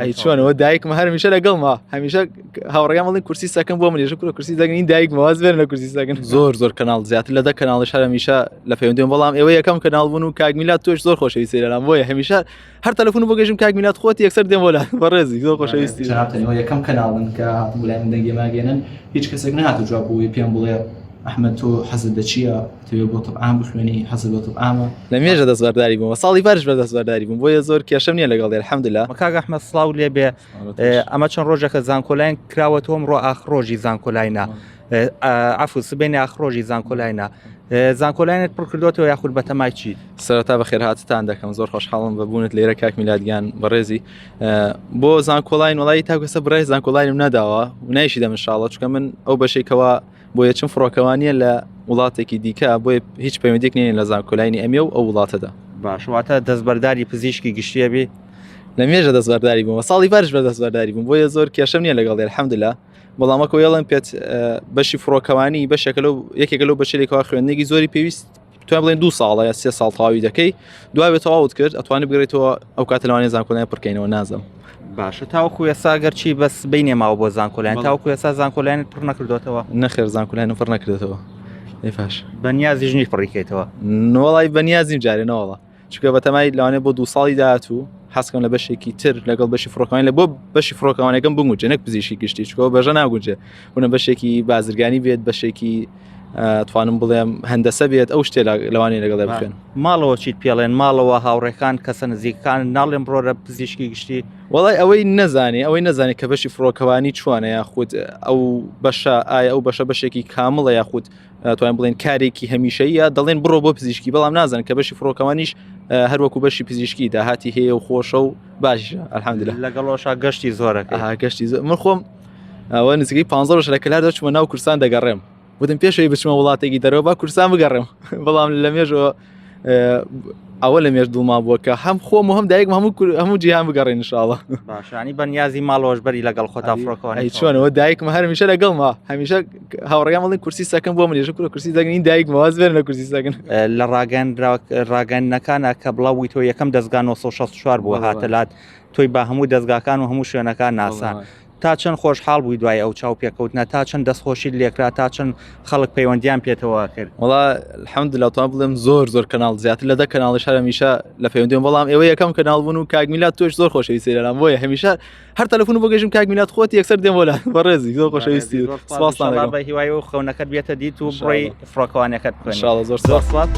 ئەی چۆنەوە دایکمە هەمیشە لەگەڵما هەمیشە هاوڕێیان بڵێن کورسی سەکەم بۆ منێژە کوڕە کورسی دەگەین دایکمەواز بێن لە کورسی سەکەن زۆر کەناڵ زیاتر لە 10 کەناڵش هەمیشە لە پەیوەندیان بەڵام ئێوە یەکەم کەناڵ بوون و کاک میلاد تۆش زۆر خۆشەویستی لەلام بۆیە هەمیشە هەر تەلەفۆن بۆ گەژم کاک میلاد خۆت یەکسەر دێم بۆ لات بەڕێزی زۆر خۆشەویستی جنابتەنەوە یەکەم کەناڵن کە هاتم بۆ لای من دەنگێ ماگەێنن هیچ کەسێک نهاتە جواب بۆی پێم بڵێ ئەحمەد تۆ حەزت لە چییە تەوێ بۆ تەبعام بخوێنی حەزت بۆ تەبعامە لە مێژە دەستبەرداری بووم ساڵی پارش بەدەستبەرداری بووم بۆیە زۆر کێشەم نییە لەگەڵ الحەمدوللا کاک ئەحمەد سڵاو لێ بێ ئەمە چەند ڕۆژێکە زانکۆلاین کراوەتەوە ڕۆ ئاخڕۆژی زانکۆلاینە عفو سبێنی ئاخڕۆژی زانکۆلاینە زانکۆلاینت پڕ کردوتەوە یاخود بە تەمای چی سەرەتا بە خێرهاتتان دەکەم زۆر خۆشحاڵم بەبوونت لێرە کاک میلادگیان بەڕێزی بۆ زانکۆلاین وڵی تاکەسە بڕای زانکۆلاینم نەداوە و نایشی دەمنشاڵە چکە من ئەو بەشێکەوە بۆ یەچم فڕۆکەوانیە لە وڵاتێکی دیکە بۆی هیچ پەیوەندێک نین لە زانکۆلاینی ئەمێ و ئەو وڵاتەدا باشواتە دەستبەرداری پزیشکی گشتیە بێ لە مێژە دەستبەرداری بووم ساڵی پارش بەدەستبەرداری بووم بۆیە زۆر کێشەم نییە لەگەڵ الحەمدوللا بەڵامەکە وێڵم پێت بەشی فڕۆکەوانی بەشێکە لەو یەکێکە لەو بەشێکەوە خوێندنێکی زۆری پێویست توانێت بڵێن 2 ساڵە یا 3 ساڵ تەواوی دەکەی دوای تەواوت کرد ئەتوانێت بگرێتەوە ئەو کاتە لەوانەیە زانکۆلاین پڕکەینەوە نازم باشە تاوەکو ێستا گەرچی بەس بینێ ماوە بۆ زانکۆلاین تاوەکو ێستا زانکۆلاینت پڕ نەکردوێتەوە نەخێر زانکۆلاینم پڕ نەکردێتەوە ئێفاش بەنیازی ژنی پڕیکەیتەوە نۆڵی بەنیازیم جارێنەوەڵە چکە بەتەمای لەوانێت بۆ 2 ساڵی داهاتوو حەزکەم لە بەشێکی تر لەگەڵ بەشی فڕۆکەوانی لە بۆ بەشی فڕۆکەوانەکەم بگونجێ نەک پزیشکی گشتی چکەوە بەژە ناگونجێ بوونە بەشێکی بازرگانی بێت بەشێکی توانم بڵێم هەندەسە بێت ئەو شتێ لەوانی لەگەڵ بخێن ماڵەوە چیت پێڵێن ماڵەوە هاوڕێکان کەسە نزیکەکان ناڵێن بڕۆرە پزیشکی گشتی وڵی ئەوەی نەزانێت کە بەشی فڕۆکەوانی چوانە یاخود ئەو بەشە ئایا ئەو بەشێکی کامڵە یاخود توانین بڵێن کارێکی هەمیشەیە دەڵێن بڕۆ بۆ پزیشکی بەڵام نازانن کە بەشی فڕۆکەوانیش هەروەکو بەشی پزیشکی داهاتی هەیە و خۆشە و باشە الحەمدوللا لەگەڵەوەشا گەشتی زۆرەکە گەشتی من خۆم ئەوە نزیکەی 15 ڕۆژ لە کەلار دەچمە ناو کورسان دەگەڕێم بودم پێشەوەی بچمە وڵاتێکی دەرەوە با کورسان بگەڕێم بەڵام لە مێژەوە ئەوە لە مێژ دڵما بووە کە هەم خۆم و هەم دایکم هەموو جیهان بگەڕێن ئینشاڵڵا باشانی بەنیازی ماڵەوەش بەری لەگەڵ خۆتا فڕۆکەوانی چۆنەوە دایکمە هەمیشە لەگەڵما هەمیشە هاوڕێیان بڵێن کورسی سەکەم بۆ منێژە کوڕە کورسی دەگەین دایکمەواز بێن لە کورسی سەکەن لە ڕاگەنەکانە کە بڵاوی تۆ یەکەم دەستگا 1964 بووە هاتەلات تۆی با هەموو دەستگاکان و هەموو شوێنەکان ناسان تا چەند خۆشحاڵ بووی دوای ئەو چاو پێکەوتنە تا چەند دەستخۆشی لێکرا تا چەند خەڵک پەیوەندیان پێێتەوە کرد وڵا الحەمدوللا توان بڵێم زۆر کەناڵ زیاتر لە 10 کەناڵش هەمیشە لە پەیوەندیان بەڵام ئێوە یەکەم کەناڵ بوون و کاک میلاد تۆش زۆر خۆشەویستی لەلام بۆیە هەمیشە هەر تەلەفۆن بۆ گەژم کاک میلاد خۆت یەکسەر دێم بۆ لات بەڕێزی زۆر خۆشەویستی سپاس بە هیوای و خەونەکەت بێتە دیت و بڕۆی فڕۆکەوانەکەت انشاءالله زۆر سپاس